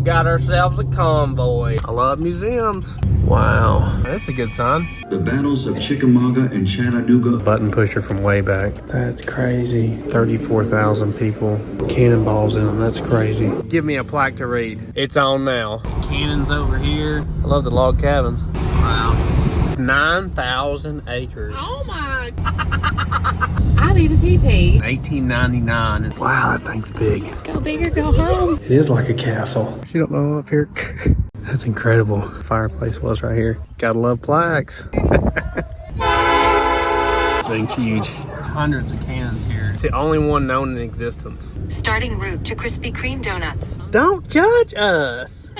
Got ourselves a convoy. I love museums. Wow, that's a good sign. The battles of Chickamauga and Chattanooga. Button pusher from way back. That's crazy. 34,000 people. Cannonballs in them, that's crazy. Give me a plaque to read. It's on now. Cannons over here. I love the log cabins. Wow. 9,000 acres. Oh my. I need a TP. 1899. Wow, that thing's big. Go big or go home. It is like a castle. You don't know up here. That's incredible. Fireplace was right here. Gotta love plaques. This thing's huge. Hundreds of cannons here. It's the only one known in existence. Starting route to Krispy Kreme donuts. Don't judge us.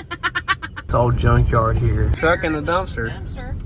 It's old junkyard here. Truck and a dumpster.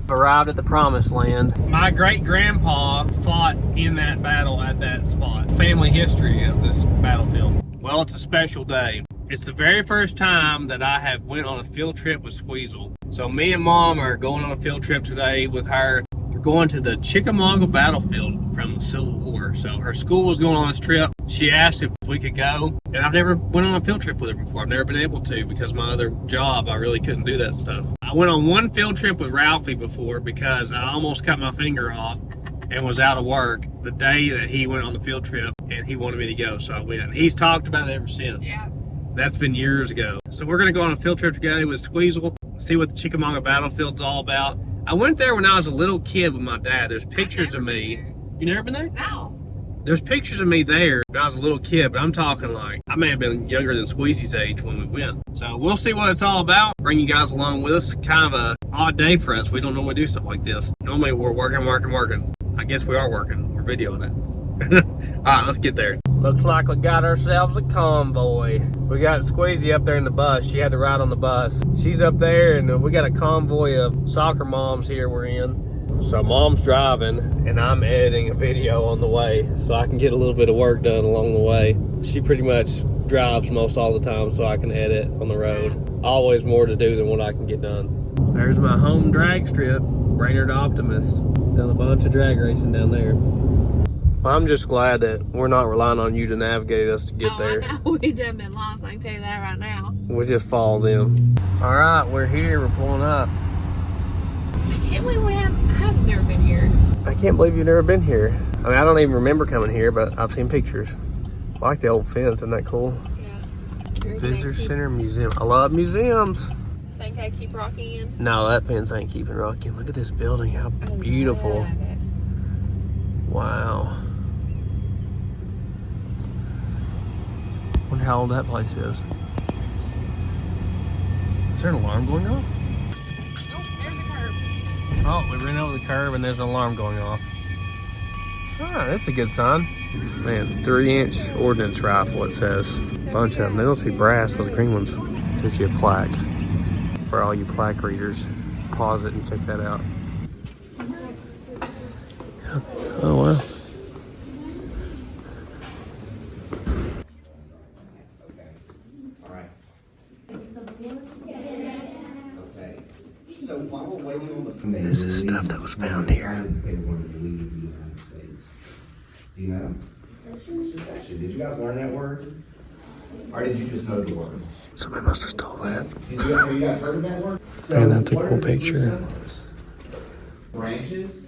Arrived at the promised land. My great-grandpa fought in that battle at that spot. Family history of this battlefield. Well, it's a special day. It's the very first time that I have went on a field trip with Squeezle. So me and Mom are going on a field trip today with her. We're going to the Chickamauga Battlefield from the Civil War. So her school was going on this trip. She asked if we could go. And I've never went on a field trip with her before. I've never been able to because my other job, I really couldn't do that stuff. I went on one field trip with Ralphie before because I almost cut my finger off and was out of work the day that he went on the field trip, and he wanted me to go, so I went. He's talked about it ever since. Yeah. That's been years ago. So we're gonna go on a field trip together with Squeezle, see what the Chickamauga Battlefield's all about. I went there when I was a little kid with my dad. There's pictures of me. You never been there? No. There's pictures of me there when I was a little kid, but I'm talking like, I may have been younger than Squeezy's age when we went. So we'll see what it's all about. Bring you guys along with us. Kind of a odd day for us. We don't normally do stuff like this. Normally we're working. I guess we are working. We're videoing it. All right, let's get there. Looks like we got ourselves a convoy. We got Squeezy up there in the bus. She had to ride on the bus. She's up there, and we got a convoy of soccer moms here we're in. So Mom's driving, and I'm editing a video on the way so I can get a little bit of work done along the way. She pretty much drives most all the time so I can edit on the road. Always more to do than what I can get done. There's my home drag strip, Brainerd Optimist. Done a bunch of drag racing down there. I'm just glad that we're not relying on you to navigate us to get there. I know. We done been lost, I can tell you that right now. We'll just follow them. All right, we're here, we're pulling up. I can't believe I've never been here. I can't believe you've never been here. I mean, I don't even remember coming here, but I've seen pictures. I like the old fence, isn't that cool? Yeah. Visitor Center Museum. I love museums. Think I keep rocking in? No, that fence ain't keeping rocking. Look at this building, how beautiful. Yeah, wow. Wonder how old that place is. Is there an alarm going off? Oh, we ran over the curb and there's an alarm going off. Ah, that's a good sign. Man, 3-inch ordnance rifle, it says. Bunch of them. They don't see brass, those green ones. Gives you a plaque. For all you plaque readers, pause it and check that out. Oh, wow. This is stuff that was found here. Do you know? Secession. Did you guys learn that word? Or did you just know the word? Somebody must have stole that. Have you guys heard of that word? So, Man, that's a cool picture. Branches?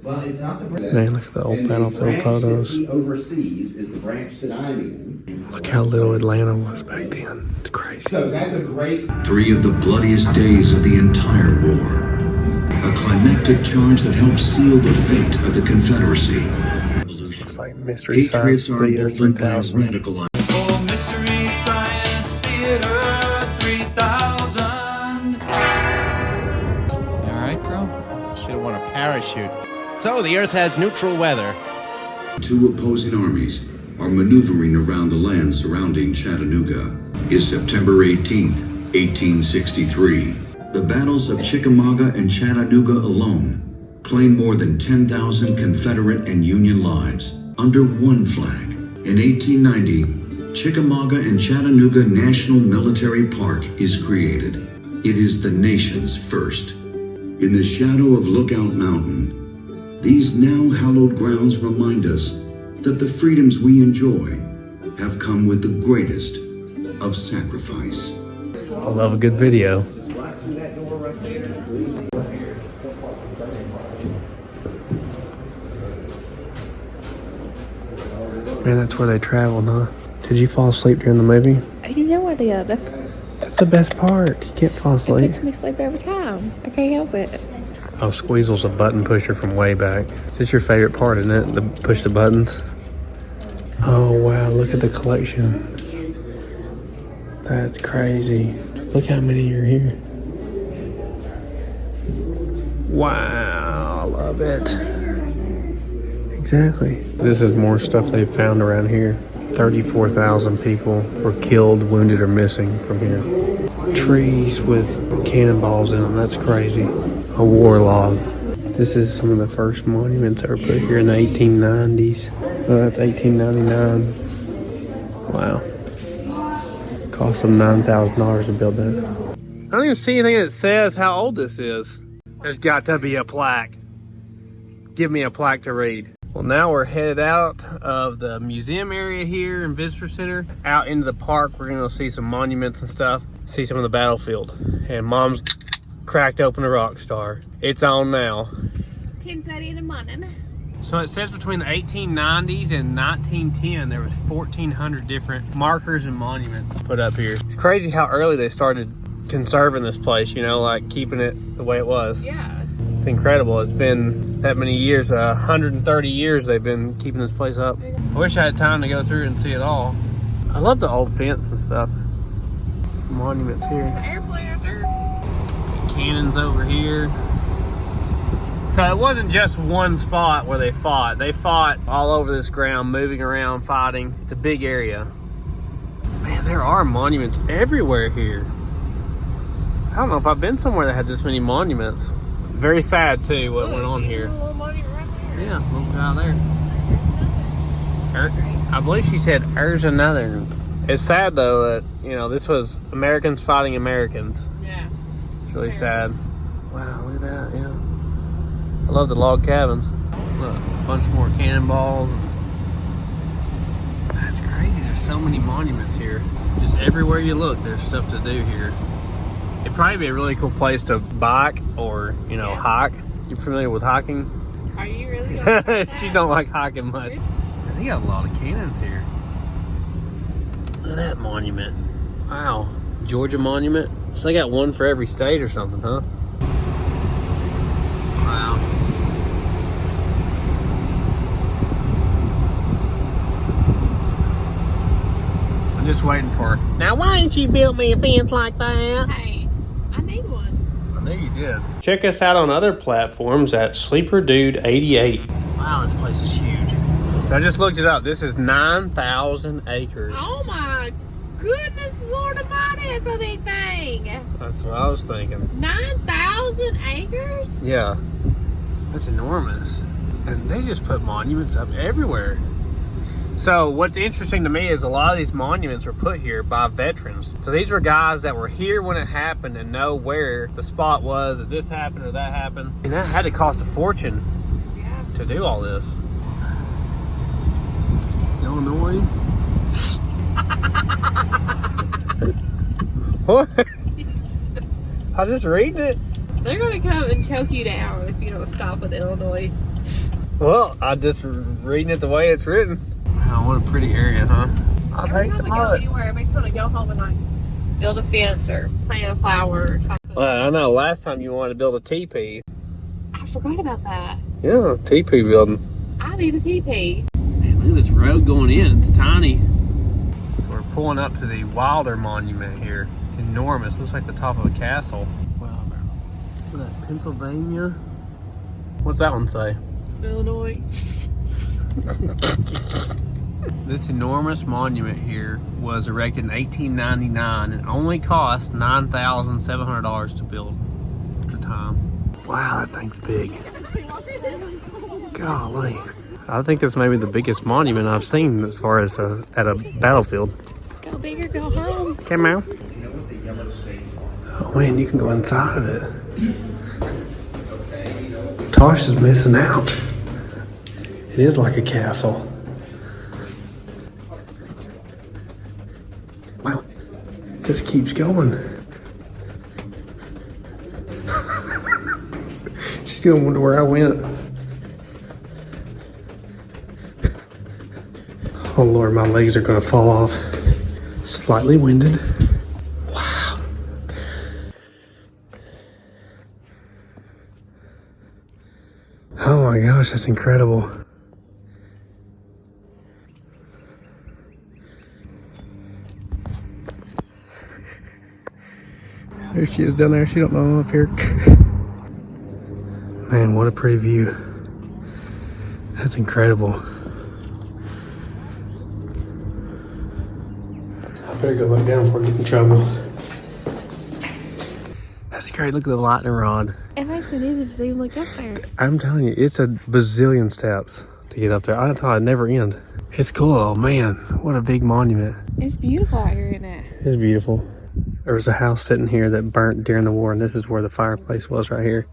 Well, it's not the branch. Man, look at the old battlefield photos. That he oversees is the branch that I'm in. Look how little Atlanta was back then. It's crazy. So that's a great... 3 of the bloodiest days of the entire war. A climactic charge that helped seal the fate of the Confederacy. Looks like Mystery Science Theater 3000. Radical. Oh, Mystery Science Theater 3000. You all right, girl? Should have worn a parachute. So the Earth has neutral weather. 2 opposing armies are maneuvering around the land surrounding Chattanooga. Is September 18th, 1863. The battles of Chickamauga and Chattanooga alone claimed more than 10,000 Confederate and Union lives under one flag. In 1890, Chickamauga and Chattanooga National Military Park is created. It is the nation's first. In the shadow of Lookout Mountain, these now hallowed grounds remind us that the freedoms we enjoy have come with the greatest of sacrifice. I love a good video. Man, that's where they traveled, huh? Did you fall asleep during the movie? You know I did. That's the best part. You can't fall It asleep. puts me to sleep every time. I can't help it. Oh, Squeezel's a button pusher from way back. This is your favorite part, isn't it? The push the buttons. Oh, wow. Look at the collection. That's crazy. Look how many are here. Wow. I love it. Exactly. This is more stuff they've found around here. 34,000 people were killed, wounded, or missing from here. Trees with cannonballs in them. That's crazy. A war log. This is some of the first monuments that were put here in the 1890s. Oh, that's 1899. Wow. Cost them $9,000 to build that. I don't even see anything that says how old this is. There's got to be a plaque. Give me a plaque to read. Well, now we're headed out of the museum area here and visitor center out into the park. We're gonna see some monuments and stuff, see some of the battlefield. And Mom's cracked open a rock star. It's on now. 10:30 in the morning. So it says between the 1890s and 1910, there was 1,400 different markers and monuments put up here. It's crazy how early they started conserving this place, you know, like keeping it the way it was. Yeah. It's incredible. It's been that many years, 130 years they've been keeping this place up. I wish I had time to go through and see it all. I love the old fence and stuff. Monuments here. There's an airplane out there. Cannons over here. So it wasn't just one spot where they fought. They fought all over this ground, moving around, fighting. It's a big area. Man, there are monuments everywhere here. I don't know if I've been somewhere that had this many monuments. Very sad too what went on here. Little monument right there. Yeah, little guy there. I believe she said, "There's another." It's sad though that, you know, this was Americans fighting Americans. Yeah. It's really sad. Wow, look at that, yeah. I love the log cabins. Look, a bunch more cannonballs. That's crazy, there's so many monuments here. Just everywhere you look, there's stuff to do here. It'd probably be a really cool place to bike or, you know, hike. You familiar with hiking? Are you really gonna try that? She don't like hiking much. And they got a lot of cannons here. Look at that monument. Wow. Georgia monument. So they got one for every state or something, huh? Wow. I'm just waiting for her. Now, why didn't you build me a fence like that? Hey, I need one. I knew you did. Check us out on other platforms at Sleeper Dude 88. Wow, this place is huge. So I just looked it up. This is 9,000 acres. Oh my goodness, Lord Almighty, it's a big thing. That's what I was thinking. 9,000 acres? Yeah, that's enormous. And they just put monuments up everywhere. So what's interesting to me is a lot of these monuments were put here by veterans. So these were guys that were here when it happened and know where the spot was, that this happened or that happened. And that had to cost a fortune to do all this. Illinois. What? I just read it. They're gonna come and choke you down if you don't stop with Illinois. Well, I just reading it the way it's written. Wow, what a pretty area, huh? Every time we go anywhere, it makes me want to go home and like build a fence or plant a flower or something. Well, I know last time you wanted to build a teepee. I forgot about that. Yeah, teepee building. I need a teepee. Man, look at this road going in. It's tiny. So we're pulling up to the Wilder Monument here. It's enormous. Looks like the top of a castle. Wow. Look at that, Pennsylvania. What's that one say? Illinois. This enormous monument here was erected in 1899 and only cost $9,700 to build at the time. Wow, that thing's big. Golly. I think this may be the biggest monument I've seen as far as at a battlefield. Go big or go home. Come on. Oh man, you can go inside of it. Tosh is missing out. It is like a castle. Wow. Just keeps going. She's gonna wonder where I went. Oh Lord, my legs are gonna fall off. Slightly winded. Wow. Oh my gosh, that's incredible. There she is down there. She don't know I'm up here. Man, what a pretty view. That's incredible. I better go look down before I get in trouble. That's great. Look at the lightning rod. It makes it easy to just even look up there. I'm telling you, it's a bazillion steps to get up there. I thought I'd never end. It's cool. Oh man, what a big monument. It's beautiful out here, isn't it? It's beautiful. There was a house sitting here that burnt during the war, and this is where the fireplace was right here.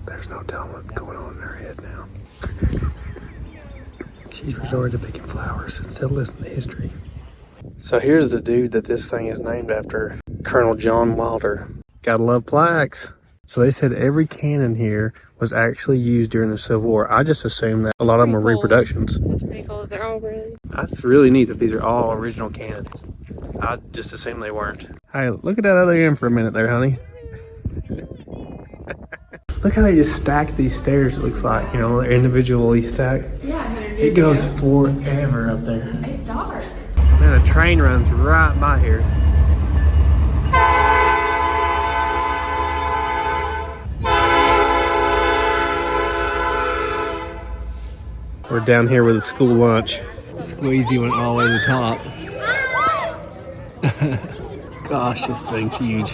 There's no telling what's going on in her head now. She's resorted to picking flowers instead of listening to history. So here's the dude that this thing is named after, Colonel John Wilder. Gotta love plaques. So they said every cannon here was actually used during the Civil War. I just assumed that a lot of them were reproductions. That's pretty cool. They're all really... That's really neat that these are all original cannons. I just assumed they weren't. Hey, look at that other end for a minute there, honey. Look how they just stack these stairs, it looks like. You know, they're individually stacked. Yeah, it goes forever up there. It's dark. Man, a train runs right by here. We're down here with a school lunch. Squeezy went all the way to the top. Gosh, this thing's huge.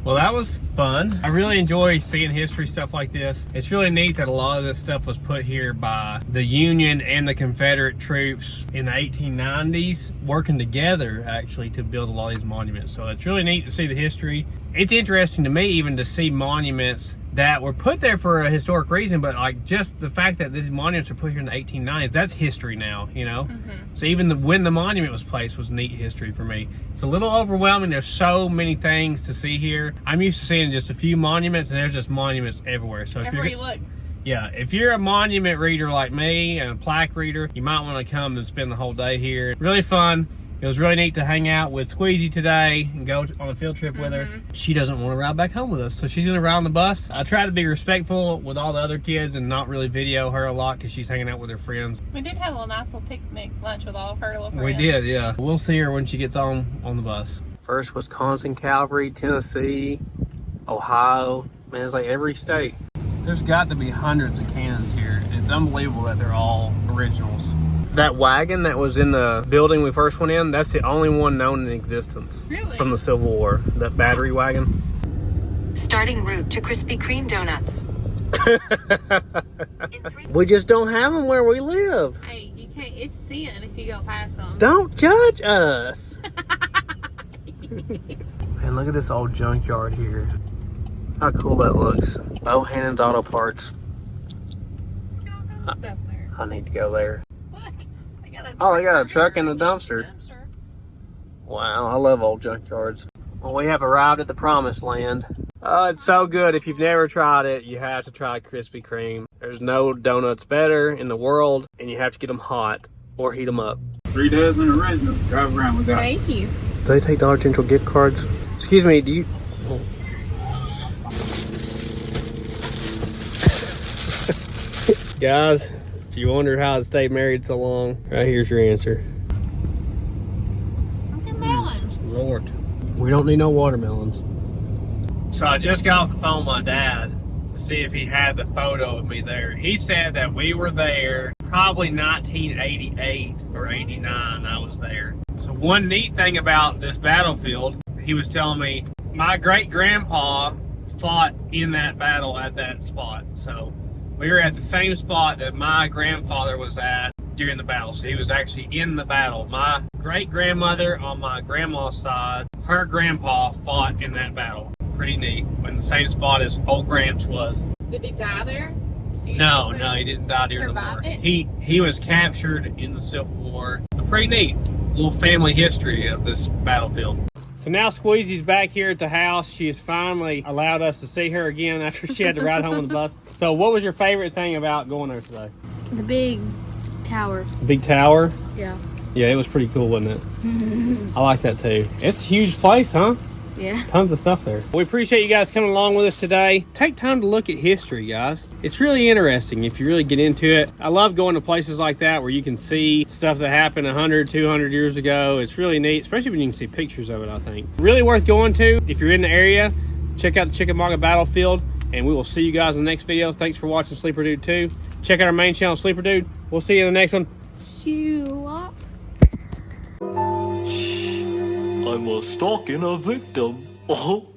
Well, that was fun. I really enjoy seeing history stuff like this. It's really neat that a lot of this stuff was put here by the Union and the Confederate troops in the 1890s, working together actually to build a lot of these monuments. So it's really neat to see the history. It's interesting to me even to see monuments that were put there for a historic reason, but like just the fact that these monuments were put here in the 1890s, that's history now, you know? So even when the monument was placed was neat history for me. It's a little overwhelming. There's so many things to see here. I'm used to seeing just a few monuments, and there's just monuments everywhere. So if Everywhere you look. yeah, if you're a monument reader like me and a plaque reader, you might want to come and spend the whole day here. Really fun. It was really neat to hang out with Squeezy today and go on a field trip with her. She doesn't want to ride back home with us, so she's gonna ride on the bus. I try to be respectful with all the other kids and not really video her a lot because she's hanging out with her friends. We did have a nice little picnic lunch with all of her little friends. We did, yeah. We'll see her when she gets on the bus. First Wisconsin Cavalry, Tennessee, Ohio. Man, it's like every state. There's got to be hundreds of cannons here. It's unbelievable that they're all originals. That wagon that was in the building we first went in, that's the only one known in existence. Really? From the Civil War. That battery wagon. Starting route to Krispy Kreme donuts. We just don't have them where we live. Hey, you can't, it's sin if you go past them. Don't judge us. Man, look at this old junkyard here. How cool that looks. Bohannon's Auto Parts. What's up there? I need to go there. Look, they got a Oh, they got a truck and a dumpster. dumpster. Wow, I love old junkyards. Well, we have arrived at the promised land. Oh, it's so good. If you've never tried it, you have to try Krispy Kreme. There's no donuts better in the world, and you have to get them hot or heat them up. 3 dozen original. Drive around without. Thank you. Do they take Dollar General gift cards? Excuse me, do you... Guys, if you wonder how I stayed married so long, right here's your answer. Fucking melons. Lord. We don't need no watermelons. So I just got off the phone with my dad to see if he had the photo of me there. He said that we were there probably 1988 or 89 I was there. So one neat thing about this battlefield, he was telling me my great-grandpa fought in that battle at that spot. So we were at the same spot that my grandfather was at during the battle. So he was actually in the battle. My great-grandmother on my grandma's side, her grandpa fought in that battle. Pretty neat. In the same spot as old Gramps was. Did he die there? No, he didn't die during the war. He was captured in the Civil War. But pretty neat. little family history of this battlefield. So now Squeezy's back here at the house. She has finally allowed us to see her again after she had to ride home on the bus. So what was your favorite thing about going there today? The big tower. The big tower? Yeah. Yeah, it was pretty cool, wasn't it? I like that too. It's a huge place, huh? Yeah. Tons of stuff there. We appreciate you guys coming along with us today. Take time to look at history, guys. It's really interesting if you really get into it. I love going to places like that where you can see stuff that happened 100, 200 years ago. It's really neat, especially when you can see pictures of it, I think. Really worth going to. If you're in the area, check out the Chickamauga Battlefield, and we will see you guys in the next video. Thanks for watching Sleeper Dude 2. Check out our main channel, Sleeper Dude. We'll see you in the next one. Shoe up. I'm a stalking a victim. Oh.